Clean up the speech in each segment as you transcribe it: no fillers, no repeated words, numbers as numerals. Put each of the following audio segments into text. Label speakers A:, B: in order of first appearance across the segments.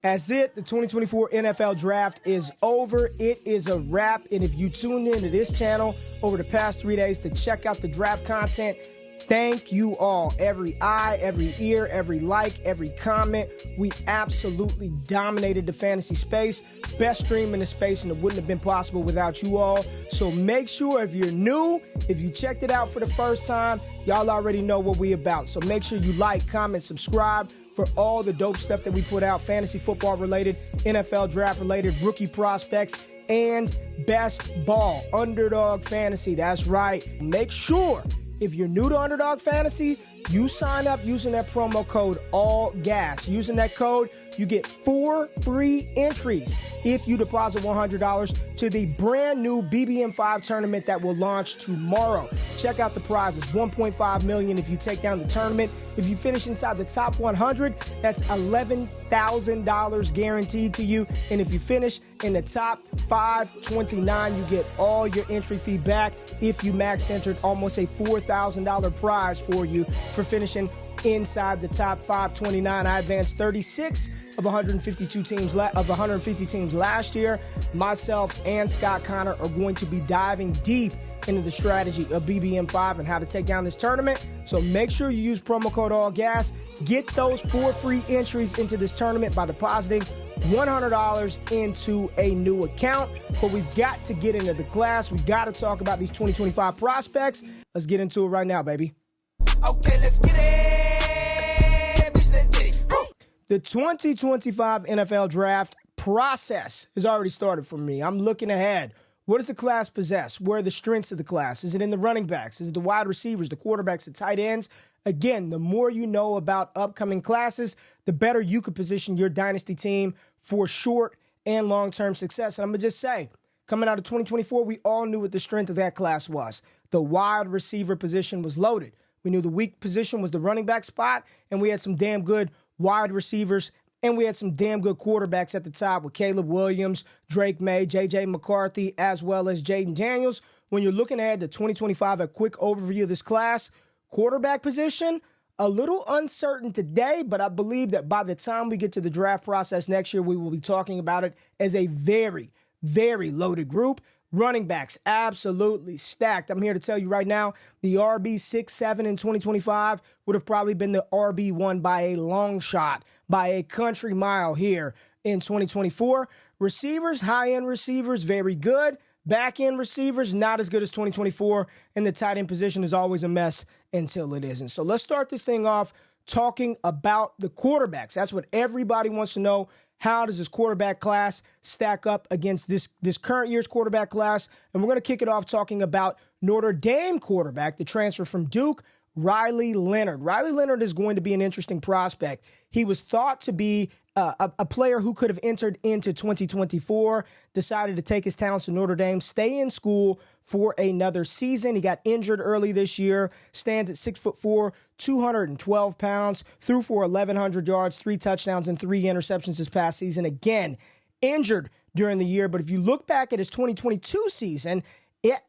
A: That's it. The 2024 NFL Draft is over. It is a wrap. And if you tuned in to this channel over the past 3 days to check out the draft content, thank you all. Every eye, every ear, every like, every comment. We absolutely dominated the fantasy space. Best stream in the space, and it wouldn't have been possible without you all. So make sure if you're new, if you checked it out for the first time, y'all already know what we about. So make sure you like, comment, subscribe for all the dope stuff that we put out, fantasy football related, NFL draft related, rookie prospects, and best ball, Underdog Fantasy. That's right. Make sure if you're new to Underdog Fantasy, you sign up using that promo code ALLGAS. Using that code, you get 4 free entries if you deposit $100 to the brand new BBM5 tournament that will launch tomorrow. Check out the prizes. $1.5 million if you take down the tournament. If you finish inside the top 100, that's $11,000 guaranteed to you. And if you finish in the top 529, you get all your entry fee back. If you max entered, almost a $4,000 prize for you for finishing inside the top 529. I advanced 36 of 152 teams of 150 teams last year. Myself and Scott Connor are going to be diving deep into the strategy of BBM5 and how to take down this tournament. So make sure you use promo code ALLGAS. Get those 4 free entries into this tournament by depositing $100 into a new account. But we've got to get into the class. We've got to talk about these 2025 prospects. Let's get into it right now, baby.
B: Okay, let's get it.
A: The 2025 NFL Draft process has already started for me. I'm looking ahead. What does the class possess? Where are the strengths of the class? Is it in the running backs? Is it the wide receivers, the quarterbacks, the tight ends? Again, the more you know about upcoming classes, the better you could position your dynasty team for short and long-term success. And I'm going to just say, coming out of 2024, we all knew what the strength of that class was. The wide receiver position was loaded. We knew the weak position was the running back spot, and we had some damn good wide receivers, and we had some damn good quarterbacks at the top with Caleb Williams, Drake May, J.J. McCarthy, as well as Jaden Daniels. When you're looking ahead to 2025, a quick overview of this class, quarterback position, a little uncertain today, but I believe that by the time we get to the draft process next year, we will be talking about it as a very, very loaded group. Running backs, absolutely stacked. I'm here to tell you right now, the RB 6-7 in 2025 would have probably been the RB1 by a long shot, by a country mile here in 2024. Receivers, high-end receivers, very good. Back-end receivers, not as good as 2024. And the tight end position is always a mess until it isn't. So let's start this thing off talking about the quarterbacks. That's what everybody wants to know. How does this quarterback class stack up against this current year's quarterback class? And we're going to kick it off talking about Notre Dame quarterback, the transfer from Duke, Riley Leonard. Riley Leonard is going to be an interesting prospect. He was thought to be a player who could have entered into 2024, decided to take his talents to Notre Dame, stay in school for another season. He got injured early this year, stands at 6'4", 212 pounds, threw for 1,100 yards, 3 touchdowns, and 3 interceptions this past season. Again, injured during the year, but if you look back at his 2022 season,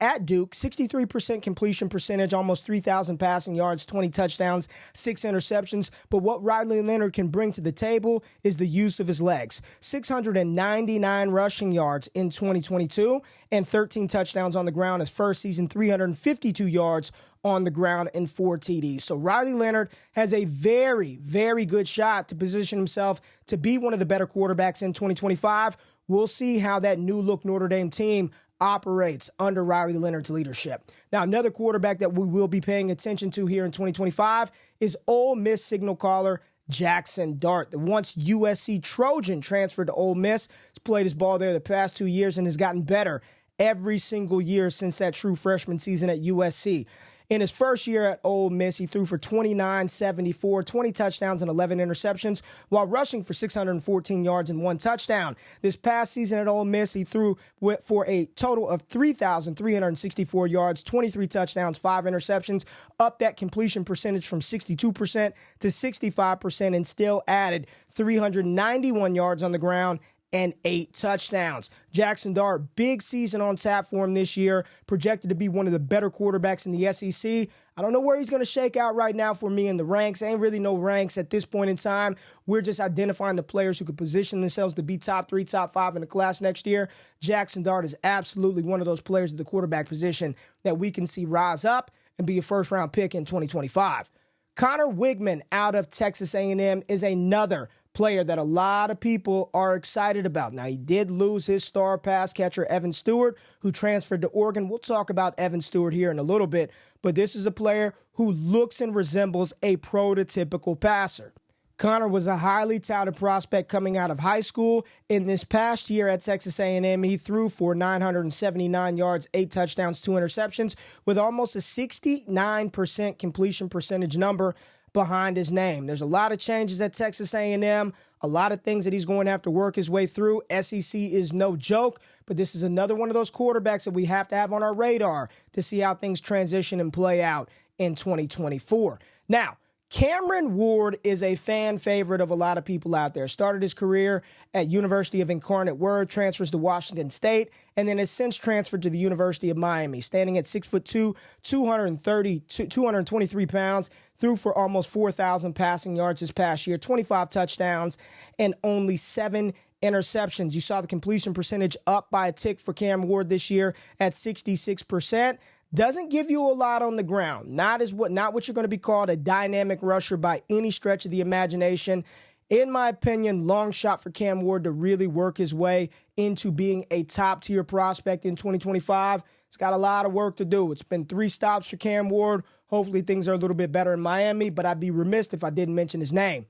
A: at Duke, 63% completion percentage, almost 3,000 passing yards, 20 touchdowns, 6 interceptions. But what Riley Leonard can bring to the table is the use of his legs. 699 rushing yards in 2022 and 13 touchdowns on the ground. His first season, 352 yards on the ground and 4 TDs. So Riley Leonard has a very, very good shot to position himself to be one of the better quarterbacks in 2025. We'll see how that new look Notre Dame team operates under Riley Leonard's leadership. Now, another quarterback that we will be paying attention to here in 2025 is Ole Miss signal caller Jaxon Dart. The once USC Trojan transferred to Ole Miss. He's played his ball there the past 2 years and has gotten better every single year since that true freshman season at USC. In his first year at Ole Miss, he threw for 2974, 20 touchdowns and 11 interceptions, while rushing for 614 yards and 1 touchdown. This past season at Ole Miss, he threw for a total of 3,364 yards, 23 touchdowns, 5 interceptions, up that completion percentage from 62% to 65%, and still added 391 yards on the ground and 8 touchdowns. Jaxon Dart, big season on tap for him this year, projected to be one of the better quarterbacks in the SEC. I don't know where he's going to shake out right now for me in the ranks. Ain't really no ranks at this point in time. We're just identifying the players who could position themselves to be top 3, top 5 in the class next year. Jaxon Dart is absolutely one of those players at the quarterback position that we can see rise up and be a first-round pick in 2025. Connor Weigman out of Texas A&M is another player that a lot of people are excited about. Now, he did lose his star pass catcher, Evan Stewart, who transferred to Oregon. We'll talk about Evan Stewart here in a little bit, but this is a player who looks and resembles a prototypical passer. Connor was a highly touted prospect coming out of high school. In this past year at Texas A&M, he threw for 979 yards, 8 touchdowns, 2 interceptions, with almost a 69% completion percentage number behind his name. There's a lot of changes at Texas A&M, a lot of things that he's going to have to work his way through. SEC is no joke, but this is another one of those quarterbacks that we have to have on our radar to see how things transition and play out in 2024. Now, Cameron Ward is a fan favorite of a lot of people out there. Started his career at University of Incarnate Word, transfers to Washington State, and then has since transferred to the University of Miami. Standing at 6'2", 223 pounds, threw for almost 4,000 passing yards this past year, 25 touchdowns, and only 7 interceptions. You saw the completion percentage up by a tick for Cam Ward this year at 66%. Doesn't give you a lot on the ground. Not what you're going to be called a dynamic rusher by any stretch of the imagination. In my opinion, long shot for Cam Ward to really work his way into being a top-tier prospect in 2025. It's got a lot of work to do. It's been 3 stops for Cam Ward. Hopefully things are a little bit better in Miami, but I'd be remiss if I didn't mention his name.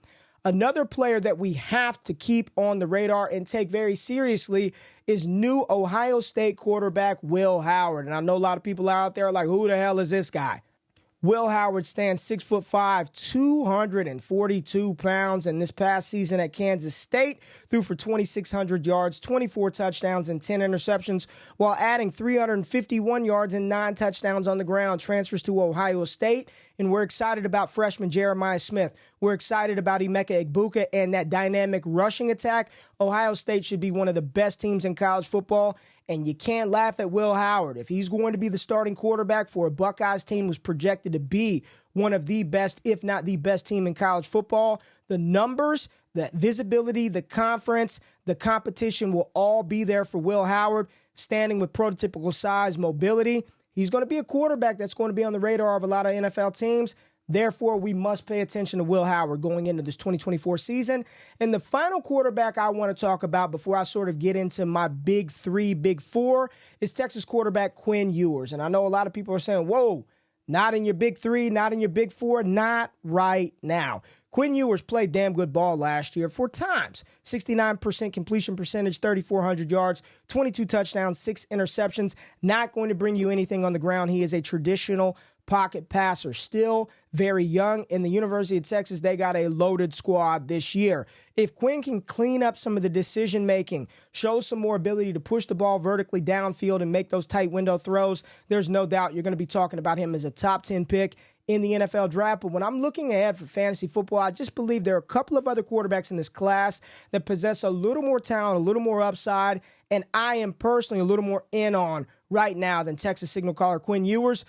A: Another player that we have to keep on the radar and take very seriously is new Ohio State quarterback Will Howard. And I know a lot of people out there are like, who the hell is this guy? Will Howard stands 6'5", 242 pounds, and this past season at Kansas State threw for 2,600 yards, 24 touchdowns, and 10 interceptions, while adding 351 yards and 9 touchdowns on the ground. Transfers to Ohio State, and we're excited about freshman Jeremiah Smith. We're excited about Emeka Egbuka and that dynamic rushing attack. Ohio State should be one of the best teams in college football. And you can't laugh at Will Howard. If he's going to be the starting quarterback for a Buckeyes team who's projected to be one of the best, if not the best team in college football, the numbers, the visibility, the conference, the competition will all be there for Will Howard, standing with prototypical size, mobility. He's going to be a quarterback that's going to be on the radar of a lot of NFL teams. Therefore, we must pay attention to Will Howard going into this 2024 season. And the final quarterback I want to talk about before I sort of get into my big 3, big 4 is Texas quarterback Quinn Ewers. And I know a lot of people are saying, whoa, not in your big 3, not in your big 4, not right now. Quinn Ewers played damn good ball last year 4 times. 69% completion percentage, 3,400 yards, 22 touchdowns, 6 interceptions. Not going to bring you anything on the ground. He is a traditional pocket passer, still very young. In the University of Texas, they got a loaded squad this year. If Quinn can clean up some of the decision-making, show some more ability to push the ball vertically downfield and make those tight window throws, there's no doubt you're going to be talking about him as a top 10 pick in the NFL draft. But when I'm looking ahead for fantasy football, I just believe there are a couple of other quarterbacks in this class that possess a little more talent, a little more upside, and I am personally a little more in on right now than Texas signal caller Quinn Ewers.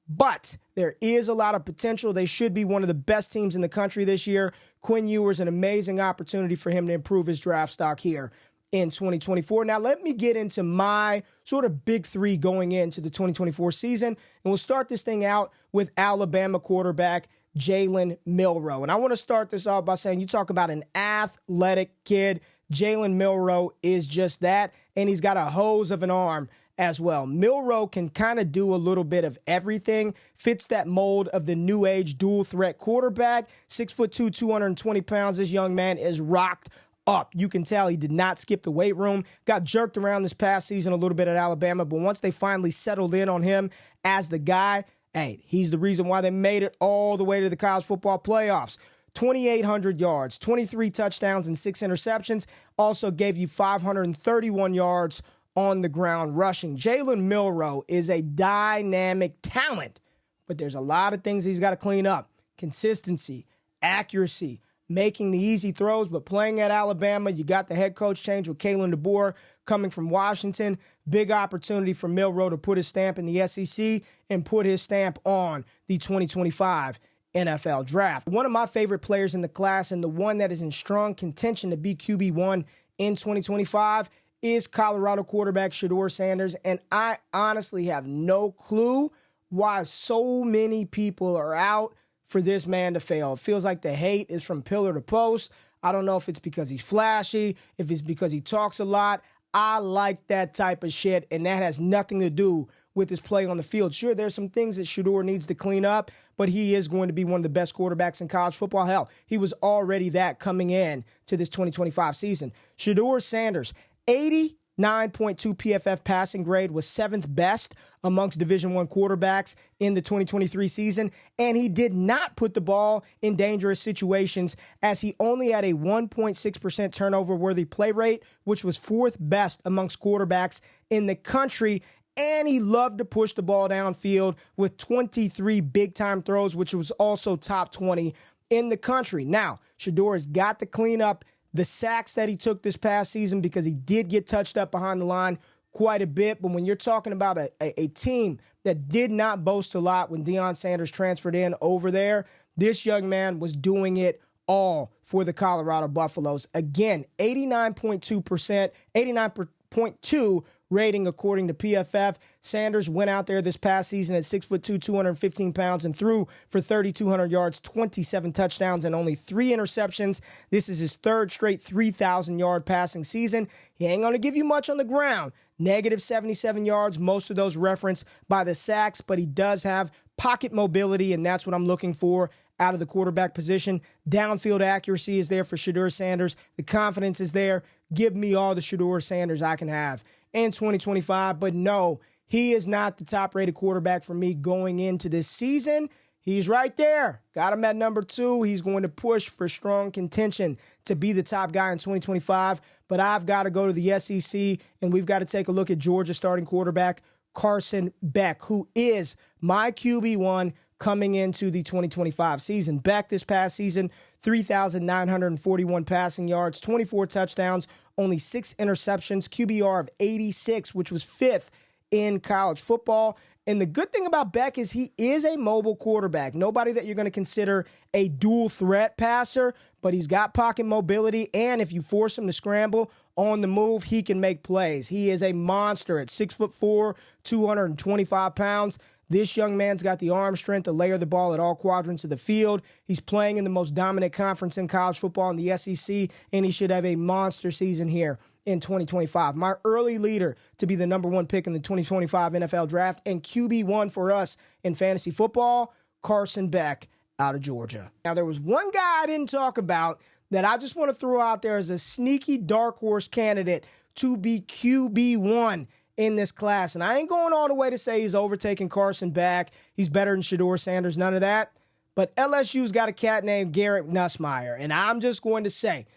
A: But there is a lot of potential. They should be one of the best teams in the country this year. Quinn Ewers, an amazing opportunity for him to improve his draft stock here in 2024. Now, let me get into my sort of big 3 going into the 2024 season. And we'll start this thing out with Alabama quarterback Jalen Milroe. And I want to start this off by saying, you talk about an athletic kid. Jalen Milroe is just that. And he's got a hose of an arm as well. Milroe can kind of do a little bit of everything, fits that mold of the new age dual threat quarterback. 6'2", 220 pounds. This young man is rocked up. You can tell he did not skip the weight room. Got jerked around this past season a little bit at Alabama, but once they finally settled in on him as the guy, hey, he's the reason why they made it all the way to the college football playoffs. 2,800 yards, 23 touchdowns, and 6 interceptions. Also gave you 531 yards on the ground rushing. Jalen Milroe is a dynamic talent, but there's a lot of things he's got to clean up. Consistency, accuracy, making the easy throws, but playing at Alabama. You got the head coach change with Kalen DeBoer coming from Washington. Big opportunity for Milroe to put his stamp in the SEC and put his stamp on the 2025 NFL Draft. One of my favorite players in the class, and the one that is in strong contention to be QB1 in 2025, is Colorado quarterback Shedeur Sanders. And I honestly have no clue why so many people are out for this man to fail. It feels like the hate is from pillar to post. I don't know if it's because he's flashy, if it's because he talks a lot. I like that type of shit, and that has nothing to do with his play on the field. Sure, there's some things that Shedeur needs to clean up, but he is going to be one of the best quarterbacks in college football. Hell, he was already that coming in to this 2025 season. Shedeur Sanders, 89.2 PFF passing grade, was 7th best amongst Division I quarterbacks in the 2023 season, and he did not put the ball in dangerous situations, as he only had a 1.6% turnover-worthy play rate, which was 4th best amongst quarterbacks in the country, and he loved to push the ball downfield with 23 big-time throws, which was also top 20 in the country. Now, Shedeur has got to clean up the sacks that he took this past season, because he did get touched up behind the line quite a bit. But when you're talking about a team that did not boast a lot when Deion Sanders transferred in over there, this young man was doing it all for the Colorado Buffaloes. Again, 89.2%, 89.2 rating according to PFF. Sanders went out there this past season at 6'2", 215 pounds, and threw for 3,200 yards, 27 touchdowns, and only 3 interceptions. This is his 3rd straight 3,000-yard passing season. He ain't going to give you much on the ground. Negative 77 yards, most of those referenced by the sacks, but he does have pocket mobility, and that's what I'm looking for out of the quarterback position. Downfield accuracy is there for Shedeur Sanders. The confidence is there. Give me all the Shedeur Sanders I can have in 2025. But no, he is not the top-rated quarterback for me going into this season. He's right there. Got him at number 2. He's going to push for strong contention to be the top guy in 2025. But I've got to go to the SEC, and we've got to take a look at Georgia starting quarterback Carson Beck, who is my QB1 coming into the 2025 season. Beck this past season, 3,941 passing yards, 24 touchdowns, only 6 interceptions, QBR of 86, which was 5th in college football. And the good thing about Beck is he is a mobile quarterback. Nobody that you're going to consider a dual threat passer, but he's got pocket mobility, and if you force him to scramble on the move, he can make plays. He is a monster at 6'4", 225 pounds. This young man's got the arm strength to layer the ball at all quadrants of the field. He's playing in the most dominant conference in college football in the SEC, and he should have a monster season here in 2025. My early leader to be the number 1 pick in the 2025 NFL Draft and QB1 for us in fantasy football, Carson Beck out of Georgia. Now, there was one guy I didn't talk about that I just want to throw out there as a sneaky dark horse candidate to be QB1 in this class. And I ain't going all the way to say he's overtaking Carson Beck. He's better than Shedeur Sanders, none of that. But LSU's got a cat named Garrett Nussmeier. And I'm just going to say,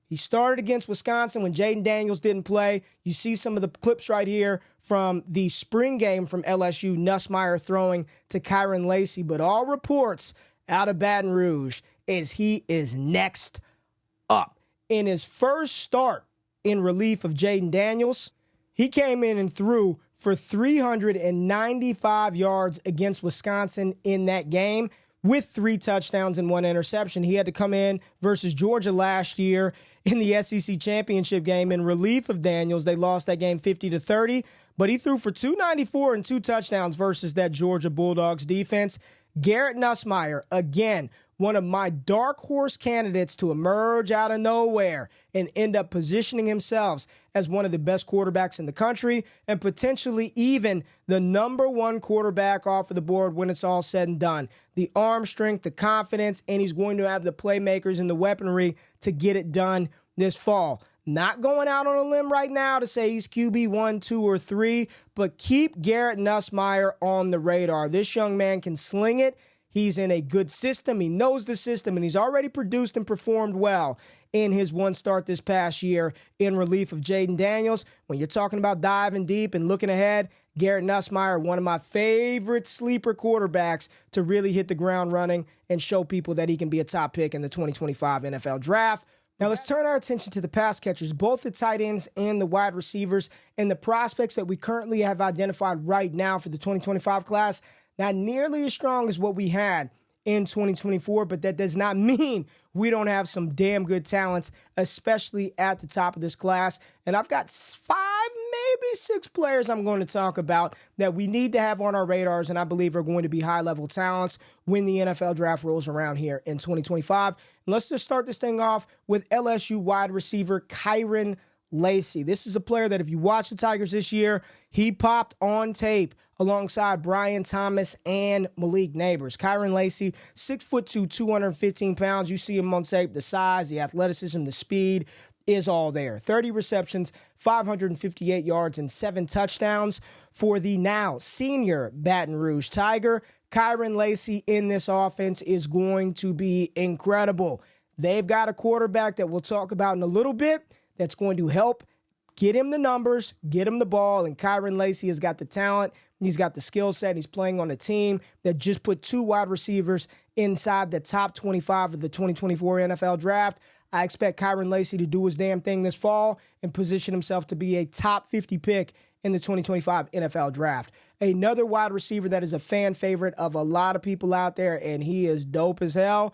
A: he started against Wisconsin when Jaydn Daniels didn't play. You see some of the clips right here from the spring game from LSU, Nussmeier throwing to Kyren Lacy. But all reports out of Baton Rouge is he is next up. In his first start in relief of Jaydn Daniels, he came in and threw for 395 yards against Wisconsin in that game with 3 touchdowns and 1 interception. He had to come in versus Georgia last year in the SEC championship game in relief of Daniels. They lost that game 50-30, but he threw for 294 and 2 touchdowns versus that Georgia Bulldogs defense. Garrett Nussmeier, again, one of my dark horse candidates to emerge out of nowhere and end up positioning himself as one of the best quarterbacks in the country and potentially even the number 1 quarterback off of the board when it's all said and done. The arm strength, the confidence, and he's going to have the playmakers and the weaponry to get it done this fall. Not going out on a limb right now to say he's QB 1, 2, or 3, but keep Garrett Nussmeier on the radar. This young man can sling it. He's in a good system. He knows the system, and he's already produced and performed well in his one start this past year in relief of Jayden Daniels. When you're talking about diving deep and looking ahead, Garrett Nussmeier, one of my favorite sleeper quarterbacks to really hit the ground running and show people that he can be a top pick in the 2025 NFL Draft. Now let's turn our attention to the pass catchers, both the tight ends and the wide receivers, and the prospects that we currently have identified right now for the 2025 class. Not nearly as strong as what we had in 2024, but that does not mean we don't have some damn good talents, especially at the top of this class. And I've got 5, maybe 6 players I'm going to talk about that we need to have on our radars, and I believe are going to be high-level talents when the NFL Draft rolls around here in 2025. And let's just start this thing off with LSU wide receiver Kyren Lacy. This is a player that if you watch the Tigers this year, he popped on tape alongside Brian Thomas and Malik Neighbors. Kyren Lacy, 6'2", 215 pounds. You see him on tape. The size, the athleticism, the speed is all there. 30 receptions, 558 yards, and 7 touchdowns for the now senior Baton Rouge Tiger. Kyren Lacy in this offense is going to be incredible. They've got a quarterback that we'll talk about in a little bit that's going to help get him the numbers, get him the ball, and Kyren Lacy has got the talent. He's got the skill set. He's playing on a team that just put 2 wide receivers inside the top 25 of the 2024 NFL Draft. I expect Kyren Lacy to do his damn thing this fall and position himself to be a top 50 pick in the 2025 NFL Draft. Another wide receiver that is a fan favorite of a lot of people out there, and he is dope as hell.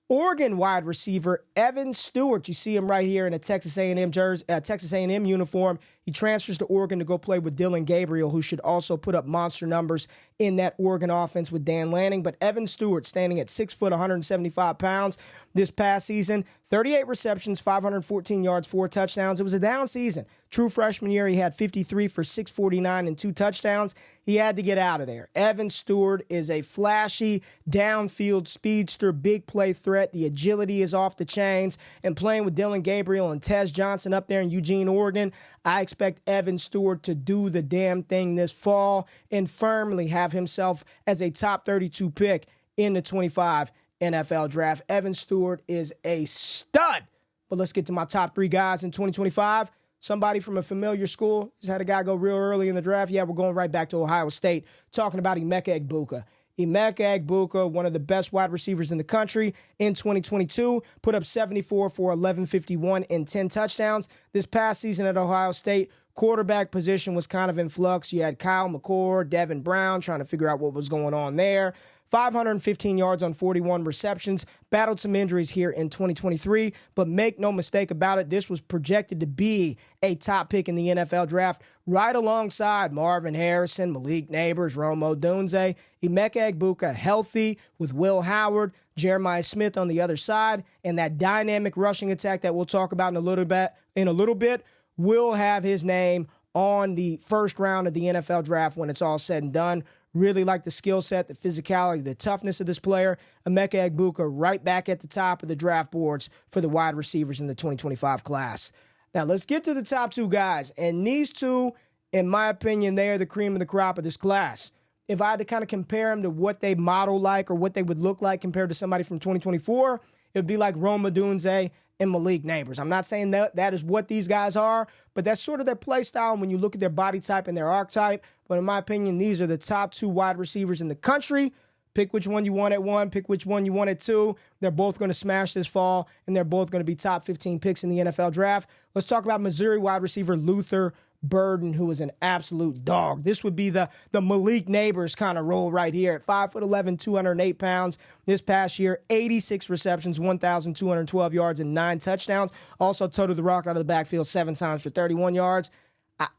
A: Oregon wide receiver Evan Stewart. You see him right here in a Texas A&M jersey, Texas A&M uniform. He transfers to Oregon to go play with Dillon Gabriel, who should also put up monster numbers in that Oregon offense with Dan Lanning. But Evan Stewart, standing at 6 foot, 175 pounds this past season, 38 receptions, 514 yards, 4 touchdowns. It was a down season. True freshman year, he had 53 for 649 and 2 touchdowns. He had to get out of there. Evan Stewart is a flashy, downfield speedster, big play threat. The agility is off the chains. And playing with Dillon Gabriel and Tez Johnson up there in Eugene, Oregon, I expect Evan Stewart to do the damn thing this fall and firmly have himself as a top 32 pick in the 25 NFL Draft. Evan Stewart is a stud. But let's get to my top 3 guys in 2025. Somebody from a familiar school. Just had a guy go real early in the draft. Yeah, we're going right back to Ohio State, talking about Emeka Egbuka. Emeka Egbuka, one of the best wide receivers in the country in 2022, put up 74 for 1151 and 10 touchdowns. This past season at Ohio State, quarterback position was kind of in flux. You had Kyle McCord, Devin Brown trying to figure out what was going on there. 515 yards on 41 receptions, battled some injuries here in 2023, but make no mistake about it, this was projected to be a top pick in the NFL Draft right alongside Marvin Harrison, Malik Neighbors, Rome Odunze. Emeka Egbuka healthy with Will Howard, Jeremiah Smith on the other side, and that dynamic rushing attack that we'll talk about in a little bit will have his name on the first round of the NFL Draft when it's all said and done. Really like the skill set, the physicality, the toughness of this player. Emeka Egbuka right back at the top of the draft boards for the wide receivers in the 2025 class. Now, let's get to the top 2 guys. And these 2, in my opinion, they are the cream of the crop of this class. If I had to kind of compare them to what they model like or what they would look like compared to somebody from 2024, it would be like Rome Odunze and Malik Neighbors. I'm not saying that is what these guys are, but that's sort of their play style when you look at their body type and their archetype. But in my opinion, these are the top 2 wide receivers in the country. Pick which one you want at 1, pick which one you want at 2. They're both going to smash this fall, and they're both going to be top 15 picks in the NFL Draft. Let's talk about Missouri wide receiver Luther Burden, who is an absolute dog. This would be the Malik Neighbors kind of role right here at 5'11", 208 pounds. This past year, 86 receptions, 1,212 yards, and 9 touchdowns. Also toted the rock out of the backfield 7 times for 31 yards.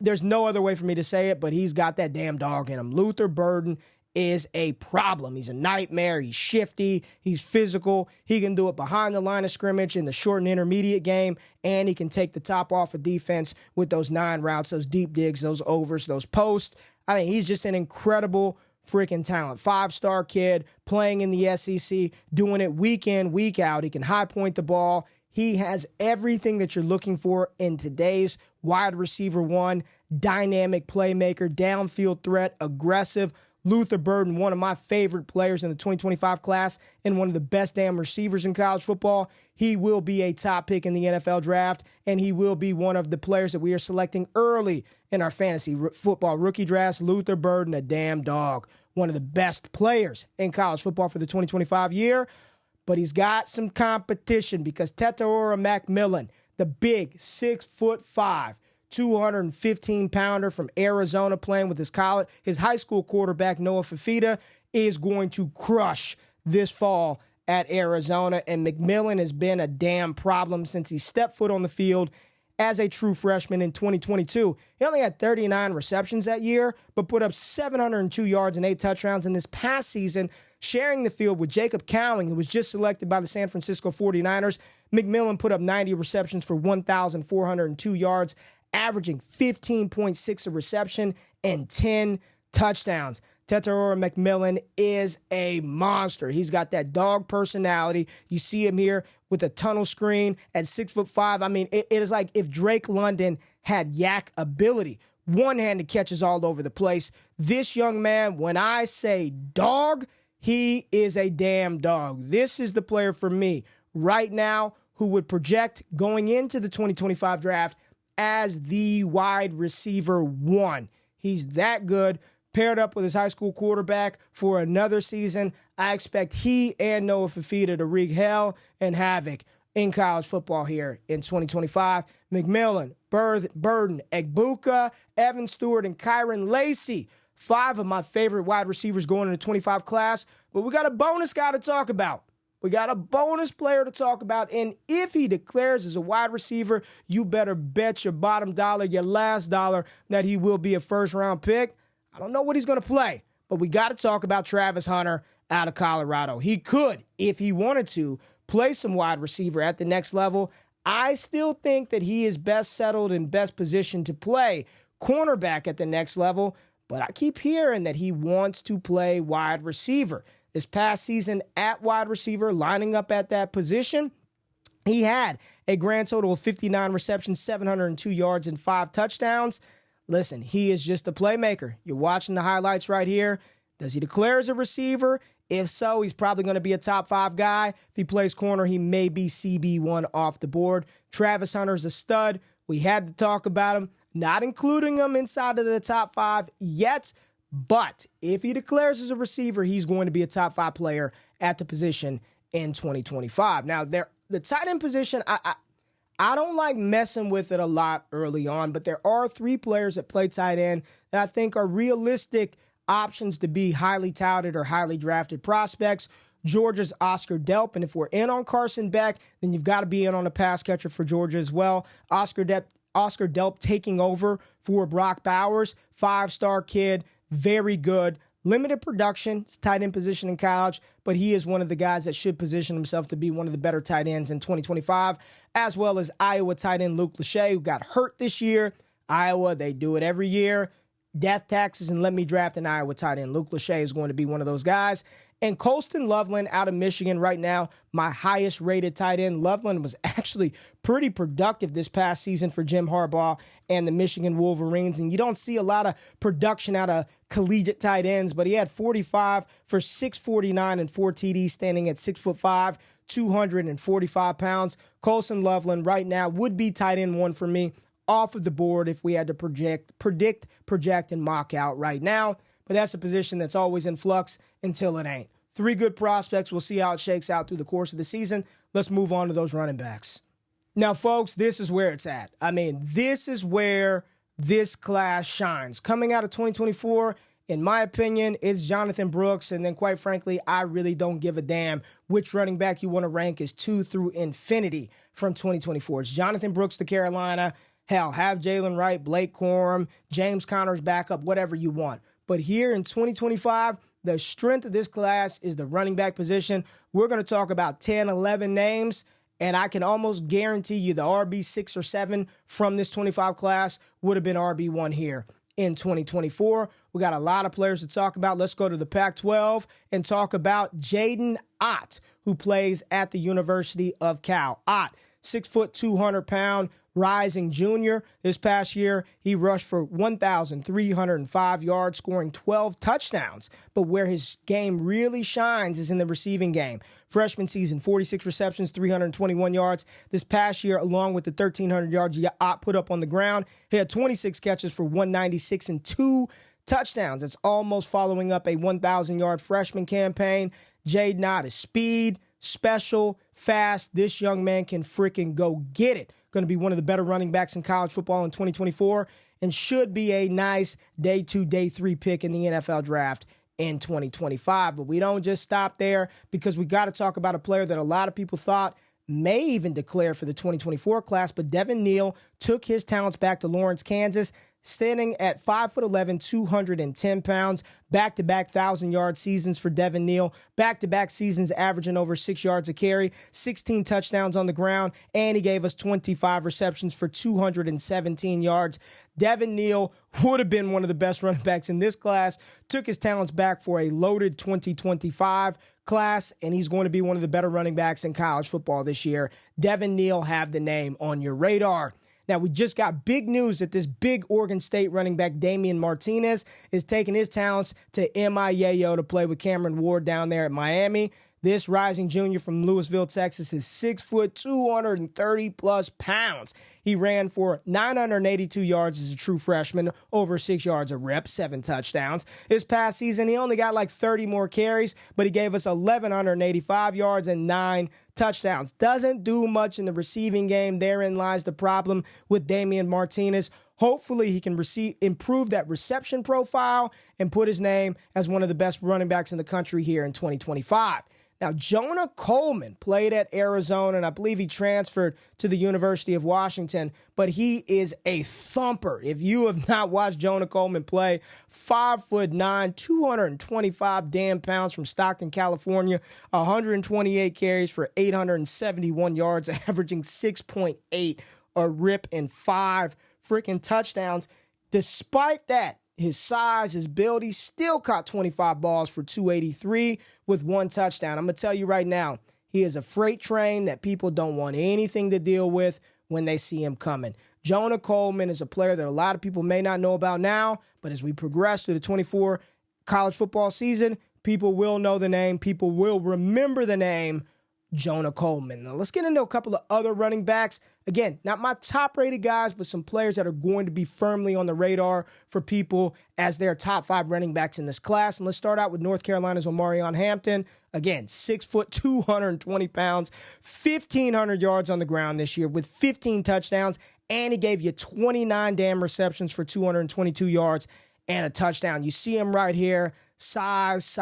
A: There's no other way for me to say it, but he's got that damn dog in him. Luther Burden is a problem. He's a nightmare. He's shifty. He's physical. He can do it behind the line of scrimmage in the short and intermediate game, and he can take the top off of defense with those 9 routes, those deep digs, those overs, those posts. I mean, he's just an incredible freaking talent. 5-star kid playing in the SEC, doing it week in, week out. He can high point the ball. He has everything that you're looking for in today's wide receiver 1, dynamic playmaker, downfield threat, aggressive, Luther Burden, one of my favorite players in the 2025 class and one of the best damn receivers in college football. He will be a top pick in the NFL draft, and he will be one of the players that we are selecting early in our fantasy football rookie drafts. Luther Burden, a damn dog. One of the best players in college football for the 2025 year. But he's got some competition because Tetairoa McMillan, the big 6'5", 215-pounder from Arizona playing with his high school quarterback, Noah Fifita, is going to crush this fall at Arizona. And McMillan has been a damn problem since he stepped foot on the field as a true freshman in 2022. He only had 39 receptions that year, but put up 702 yards and 8 touchdowns in this past season, sharing the field with Jacob Cowing, who was just selected by the San Francisco 49ers. McMillan put up 90 receptions for 1,402 yards, averaging 15.6 a reception and 10 touchdowns. Tetairoa McMillan is a monster. He's got that dog personality. You see him here with a tunnel screen at 6'5". I mean, it is like if Drake London had yak ability. One-handed catches all over the place. This young man, when I say dog, he is a damn dog. This is the player for me right now who would project going into the 2025 draft as the wide receiver 1. He's that good. Paired up with his high school quarterback for another season, I expect he and Noah Fifita to wreak hell and havoc in college football here in 2025. McMillan, Burden, Egbuka, Evan Stewart, and Kyren Lacy, 5 of my favorite wide receivers going in the 25 class. But we got a bonus guy to talk about. We got a bonus player to talk about, and if he declares as a wide receiver, you better bet your bottom dollar, your last dollar, that he will be a first-round pick. I don't know what he's going to play, but we got to talk about Travis Hunter out of Colorado. He could, if he wanted to, play some wide receiver at the next level. I still think that he is best settled and best positioned to play cornerback at the next level, but I keep hearing that he wants to play wide receiver. This past season at wide receiver, lining up at that position, he had a grand total of 59 receptions, 702 yards, and 5 touchdowns. Listen, he is just a playmaker. You're watching the highlights right here. Does he declare as a receiver? If so, he's probably going to be a top 5 guy. If he plays corner, he may be CB1 off the board. Travis Hunter's a stud. We had to talk about him, not including him inside of the top 5 yet. But if he declares as a receiver, he's going to be a top 5 player at the position in 2025. Now, the tight end position, I don't like messing with it a lot early on, but there are 3 players that play tight end that I think are realistic options to be highly touted or highly drafted prospects. Georgia's Oscar Delp, and if we're in on Carson Beck, then you've got to be in on a pass catcher for Georgia as well. Oscar Delp taking over for Brock Bowers, 5-star kid, very good. Limited production, his tight end position in college, but he is one of the guys that should position himself to be one of the better tight ends in 2025, as well as Iowa tight end Luke Lachey, who got hurt this year. Iowa, they do it every year. Death taxes and let me draft an Iowa tight end. Luke Lachey is going to be one of those guys. And Colston Loveland out of Michigan right now, my highest rated tight end. Loveland was actually pretty productive this past season for Jim Harbaugh and the Michigan Wolverines. And you don't see a lot of production out of collegiate tight ends, but he had 45 for 649 and 4 TDs, standing at 6'5", 245 pounds. Colston Loveland right now would be tight end 1 for me off of the board if we had to predict, project, and mock out right now. But that's a position that's always in flux until it ain't. 3 good prospects. We'll see how it shakes out through the course of the season. Let's move on to those running backs. Now, folks, this is where it's at. I mean, this is where this class shines. Coming out of 2024, in my opinion, it's Jonathan Brooks. And then, quite frankly, I really don't give a damn which running back you want to rank as 2 through infinity from 2024. It's Jonathan Brooks to Carolina. Hell, have Jalen Wright, Blake Corum, James Conner's backup, whatever you want. But here in 2025, the strength of this class is the running back position. We're going to talk about 10, 11 names, and I can almost guarantee you the RB 6 or 7 from this 25 class would have been RB1 here in 2024. We got a lot of players to talk about. Let's go to the Pac-12 and talk about Jaydn Ott, who plays at the University of Cal. Ott, 6 foot, 200 pound, rising junior. This past year, he rushed for 1,305 yards, scoring 12 touchdowns. But where his game really shines is in the receiving game. Freshman season, 46 receptions, 321 yards. This past year, along with the 1,300 yards Ott put up on the ground, he had 26 catches for 196 and 2 touchdowns. It's almost following up a 1,000-yard freshman campaign. Jaydn Ott is speed, special, fast. This young man can freaking go get it. Going to be one of the better running backs in college football in 2024 and should be a nice day 2, day 3 pick in the NFL draft in 2025. But we don't just stop there, because we got to talk about a player that a lot of people thought may even declare for the 2024 class. But Devin Neal took his talents back to Lawrence, Kansas, standing at 5'11", 210 pounds, back-to-back 1,000-yard seasons for Devin Neal, back-to-back seasons averaging over 6 yards a carry, 16 touchdowns on the ground, and he gave us 25 receptions for 217 yards. Devin Neal would have been one of the best running backs in this class, took his talents back for a loaded 2025 class, and he's going to be one of the better running backs in college football this year. Devin Neal, have the name on your radar. Now, we just got big news that this big Oregon State running back, Damien Martinez, is taking his talents to MIAO to play with Cameron Ward down there at Miami. This rising junior from Louisville, Texas, is 6 foot, 230-plus pounds. He ran for 982 yards as a true freshman, over 6 yards a rep, 7 touchdowns. This past season, he only got like 30 more carries, but he gave us 1,185 yards and 9 touchdowns. Doesn't do much in the receiving game. Therein lies the problem with Damien Martinez. Hopefully, he can improve that reception profile and put his name as one of the best running backs in the country here in 2025. Now, Jonah Coleman played at Arizona, and I believe he transferred to the University of Washington, but he is a thumper. If you have not watched Jonah Coleman play, 5'9", 225 damn pounds from Stockton, California, 128 carries for 871 yards, averaging 6.8 a rip and 5 freaking touchdowns. Despite that, his size, his build, he still caught 25 balls for 283 with 1 touchdown. I'm going to tell you right now, he is a freight train that people don't want anything to deal with when they see him coming. Jonah Coleman is a player that a lot of people may not know about now, but as we progress through the 24 college football season, people will know the name. People will remember the name Jonah Coleman. Now, let's get into a couple of other running backs. Again, not my top-rated guys, but some players that are going to be firmly on the radar for people as their top 5 running backs in this class. And let's start out with North Carolina's Omarion Hampton. Again, 6 foot, 220 pounds, 1,500 yards on the ground this year with 15 touchdowns, and he gave you 29 damn receptions for 222 yards and a touchdown. You see him right here, size,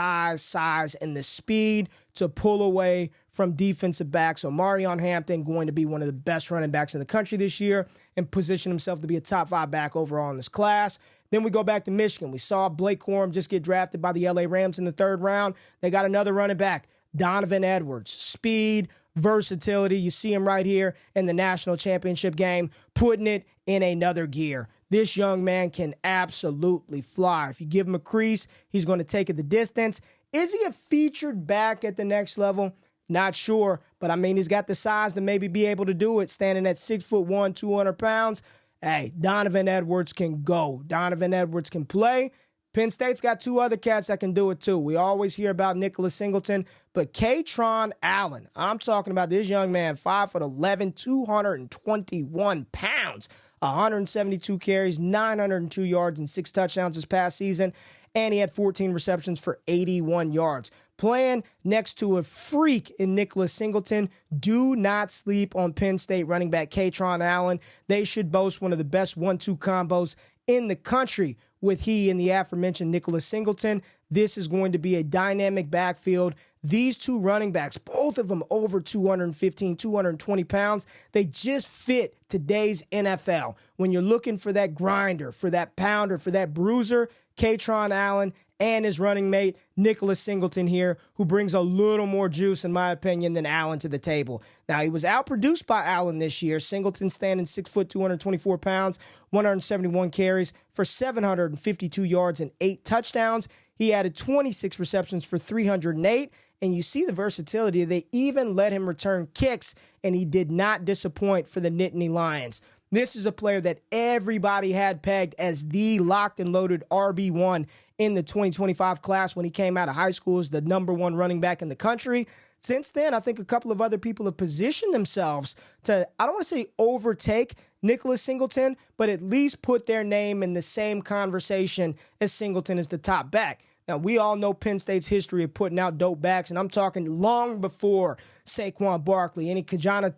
A: and the speed to pull away from defensive backs. So Omarion Hampton going to be one of the best running backs in the country this year and position himself to be a top 5 back overall in this class. Then we go back to Michigan. We saw Blake Corum just get drafted by the LA Rams in the 3rd round. They got another running back, Donovan Edwards. Speed, versatility. You see him right here in the national championship game, putting it in another gear. This young man can absolutely fly. If you give him a crease, he's going to take it the distance. Is he a featured back at the next level? Not sure, but I mean, he's got the size to maybe be able to do it, standing at 6'1", 200 pounds. Hey, Donovan Edwards can go. Donovan Edwards can play. Penn State's got 2 other cats that can do it too. We always hear about Nicholas Singleton, but Kaytron Allen, I'm talking about this young man, 5'11", 221 pounds, 172 carries, 902 yards, and 6 touchdowns this past season, and he had 14 receptions for 81 yards. Playing next to a freak in Nicholas Singleton. Do not sleep on Penn State running back Kaytron Allen. They should boast one of the best 1-2 combos in the country with he and the aforementioned Nicholas Singleton. This is going to be a dynamic backfield. These 2 running backs, both of them over 215, 220 pounds, they just fit today's NFL. When you're looking for that grinder, for that pounder, for that bruiser, Kaytron Allen and his running mate, Nicholas Singleton here, who brings a little more juice, in my opinion, than Allen to the table. Now, he was outproduced by Allen this year. Singleton standing 6 foot, 224 pounds, 171 carries for 752 yards and 8 touchdowns. He added 26 receptions for 308, and you see the versatility. They even let him return kicks, and he did not disappoint for the Nittany Lions. This is a player that everybody had pegged as the locked and loaded RB1 in the 2025 class when he came out of high school as the number one running back in the country. Since then, I think a couple of other people have positioned themselves to, I don't want to say overtake Nicholas Singleton, but at least put their name in the same conversation as Singleton as the top back. Now, we all know Penn State's history of putting out dope backs, and I'm talking long before Saquon Barkley. Any Kajana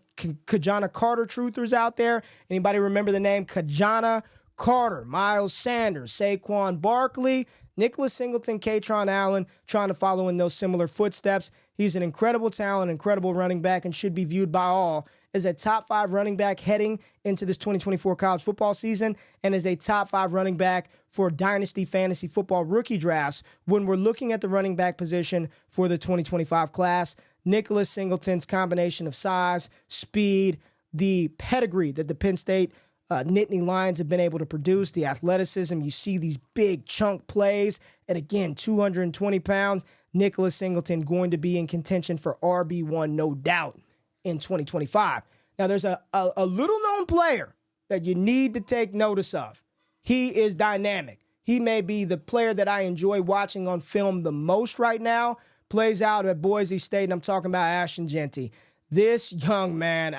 A: Carter truthers out there? Anybody remember the name Kajana Carter, Miles Sanders, Saquon Barkley, Nicholas Singleton, Katron Allen, trying to follow in those similar footsteps. He's an incredible talent, incredible running back, and should be viewed by all as a top 5 running back heading into this 2024 college football season and as a top 5 running back for Dynasty Fantasy Football rookie drafts when we're looking at the running back position for the 2025 class. Nicholas Singleton's combination of size, speed, the pedigree that the Penn State Nittany Lions have been able to produce, the athleticism. You see these big chunk plays at, again, 220 pounds. Nicholas Singleton going to be in contention for RB1, no doubt, in 2025. Now, there's a little-known player that you need to take notice of. He is dynamic. He may be the player that I enjoy watching on film the most right now. Plays out at Boise State, and I'm talking about Ashton Jeanty. This young man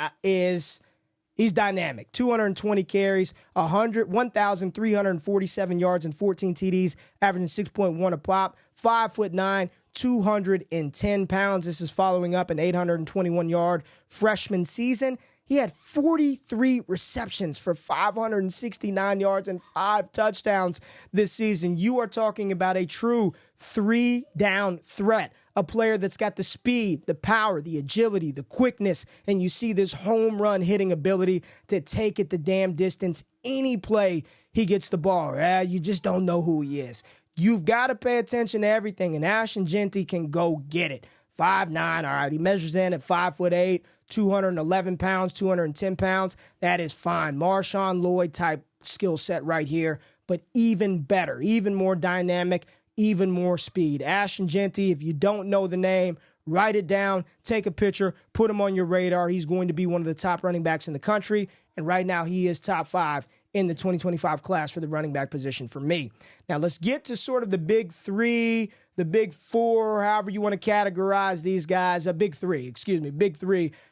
A: he's dynamic. 220 carries, 1,347 yards and 14 TDs, averaging 6.1 a pop, 5'9", 210 pounds. This is following up an 821-yard freshman season. He had 43 receptions for 569 yards and 5 touchdowns this season. You are talking about a true 3-down threat, a player that's got the speed, the power, the agility, the quickness, and you see this home run hitting ability to take it the damn distance any play he gets the ball. You just don't know who he is. You've got to pay attention to everything, and Ashton Jeanty can go get it. 5'9", all right, he measures in at 5'8", 211 pounds, 210 pounds. That is fine. Marshawn Lloyd type skill set right here, but even better, even more dynamic, even more speed. Ashton Jeanty, if you don't know the name, write it down, take a picture, put him on your radar. He's going to be one of the top running backs in the country, and right now he is top 5 in the 2025 class for the running back position for me. Now let's get to sort of the big 3, the big 4, however you want to categorize these guys. Big 3,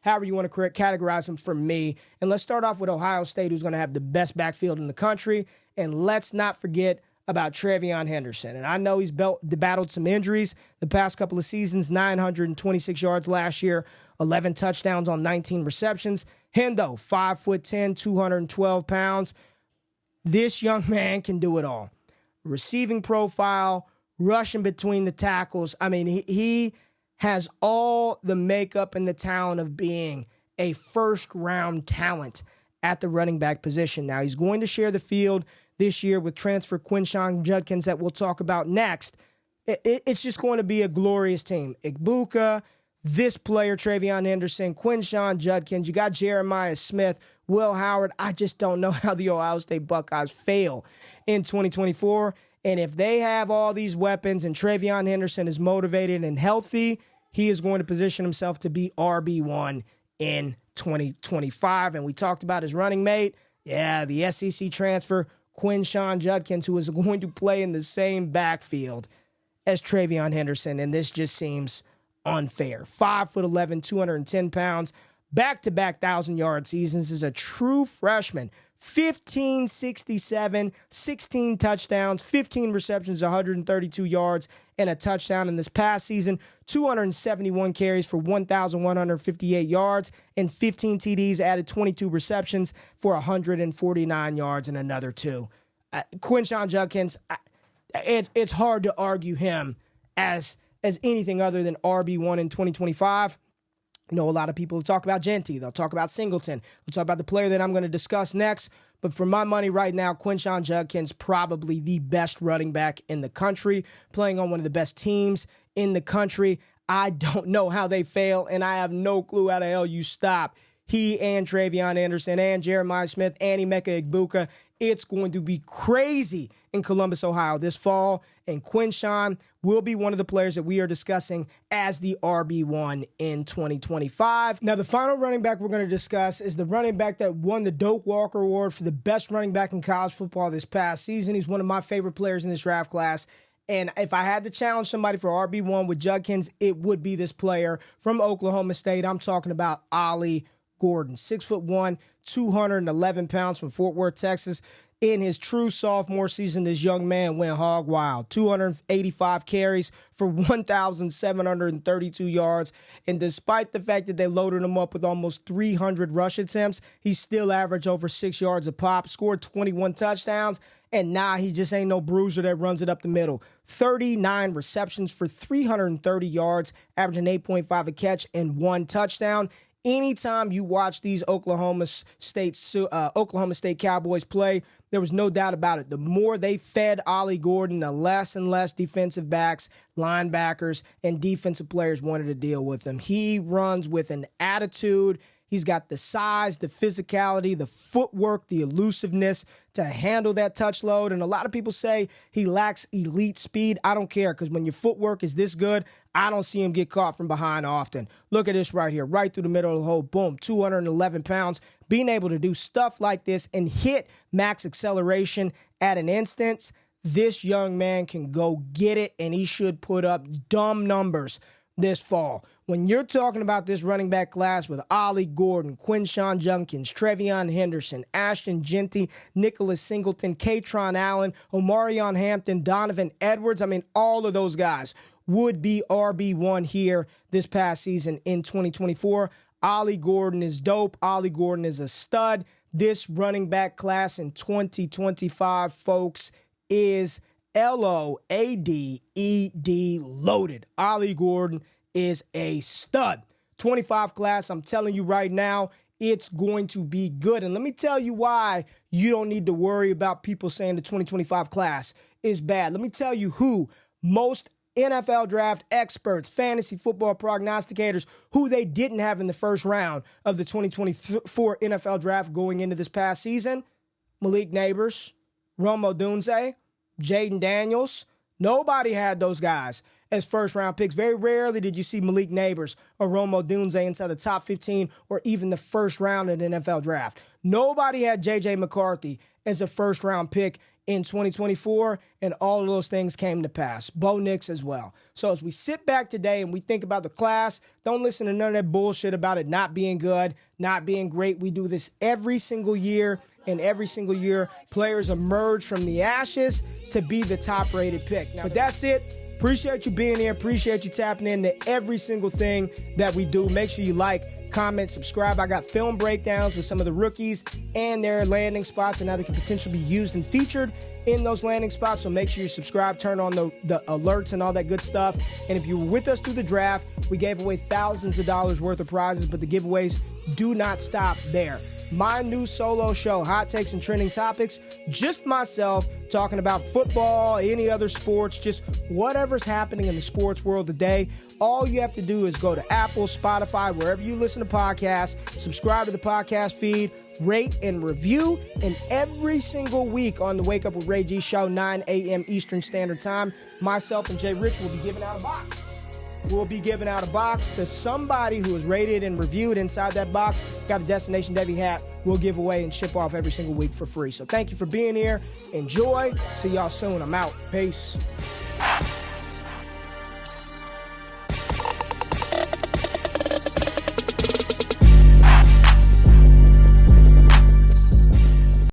A: however you want to categorize them for me. And let's start off with Ohio State, who's going to have the best backfield in the country. And let's not forget about TreVeyon Henderson. And I know he's battled some injuries the past couple of seasons, 926 yards last year, 11 touchdowns on 19 receptions. Hendo, 5'10", 212 pounds. This young man can do it all. Receiving profile, rushing between the tackles. I mean, he has all the makeup and the talent of being a first-round talent at the running back position. Now, he's going to share the field this year with transfer Quinshon Judkins that we'll talk about next. It's just going to be a glorious team. Egbuka, this player, TreVeyon Henderson, Quinshon Judkins. You got Jeremiah Smith, Will Howard. I just don't know how the Ohio State Buckeyes fail in 2024. And if they have all these weapons and TreVeyon Henderson is motivated and healthy, he is going to position himself to be RB1 in 2025. And we talked about his running mate. Yeah, the SEC transfer, Quinshon Judkins, who is going to play in the same backfield as TreVeyon Henderson. And this just seems unfair. 5'11", 210 pounds, back-to-back 1,000-yard seasons, is a true freshman. 1567, 16 touchdowns, 15 receptions, 132 yards, and a touchdown in this past season. 271 carries for 1,158 yards, and 15 TDs, added 22 receptions for 149 yards and another 2. Quinshon Judkins, it's hard to argue him as anything other than RB1 in 2025. You know, a lot of people talk about Jeanty. They'll talk about Singleton. They'll talk about the player that I'm going to discuss next. But for my money right now, Quinshon Judkins, probably the best running back in the country, playing on one of the best teams in the country. I don't know how they fail, and I have no clue how the hell you stop he and Travion Anderson and Jeremiah Smith and Emeka Egbuka. It's going to be crazy in Columbus, Ohio this fall, and Quinn will be one of the players that we are discussing as the RB1 in 2025. Now, the final running back we're going to discuss is the running back that won the Doak Walker Award for the best running back in college football this past season. He's one of my favorite players in this draft class. And if I had to challenge somebody for RB1 with Judkins, it would be this player from Oklahoma State. I'm talking about Ollie Gordon, 6'1", 211 pounds from Fort Worth, Texas. In his true sophomore season, this young man went hog wild. 285 carries for 1,732 yards. And despite the fact that they loaded him up with almost 300 rush attempts, he still averaged over 6 yards a pop, scored 21 touchdowns. And he just ain't no bruiser that runs it up the middle. 39 receptions for 330 yards, averaging 8.5 a catch and 1 touchdown. Anytime you watch these Oklahoma State Cowboys play, there was no doubt about it. The more they fed Ollie Gordon, the less and less defensive backs, linebackers, and defensive players wanted to deal with him. He runs with an attitude. He's got the size, the physicality, the footwork, the elusiveness to handle that touch load. And a lot of people say he lacks elite speed. I don't care, because when your footwork is this good, I don't see him get caught from behind often. Look at this right here, right through the middle of the hole. Boom, 211 pounds. Being able to do stuff like this and hit max acceleration at an instance, this young man can go get it, and he should put up dumb numbers this fall. When you're talking about this running back class with Ollie Gordon, Quinshon Judkins, Trevion Henderson, Ashton Jeanty, Nicholas Singleton, Katron Allen, Omarion Hampton, Donovan Edwards, all of those guys would be RB1 here this past season in 2024. Ollie Gordon is dope. Ollie Gordon is a stud. This running back class in 2025, folks, is LOADED, loaded. Ollie Gordon is a stud. 25 class, I'm telling you right now, it's going to be good. And let me tell you why you don't need to worry about people saying the 2025 class is bad. Let me tell you who most NFL draft experts, fantasy football prognosticators, who they didn't have in the first round of the 2024 NFL draft going into this past season. Malik Neighbors, Rome Odunze, Jaden Daniels. Nobody had those guys as first-round picks. Very rarely did you see Malik Neighbors or Rome Odunze inside the top 15 or even the first round in the NFL draft. Nobody had J.J. McCarthy as a first-round pick in 2024, and all of those things came to pass. Bo Nix as well. So as we sit back today and we think about the class, don't listen to none of that bullshit about it not being good, not being great. We do this every single year, and every single year players emerge from the ashes to be the top-rated pick. But that's it. Appreciate you being here. Appreciate you tapping into every single thing that we do. Make sure you like, comment, subscribe. I got film breakdowns with some of the rookies and their landing spots and how they can potentially be used and featured in those landing spots. So make sure you subscribe, turn on the alerts and all that good stuff. And if you were with us through the draft, we gave away thousands of dollars worth of prizes, but the giveaways do not stop there. My new solo show, Hot Takes and Trending Topics, just myself talking about football, any other sports, just whatever's happening in the sports world today. All you have to do is go to Apple, Spotify, wherever you listen to podcasts, subscribe to the podcast feed, rate and review. And every single week on the Wake Up with Ray G show, 9 a.m. Eastern Standard Time, myself and Jay Rich will be giving out a box. We'll be giving out a box to somebody who is rated and reviewed. Inside that box, got a Destination Debbie hat we'll give away and ship off every single week for free. So thank you for being here. Enjoy. See y'all soon. I'm out. Peace.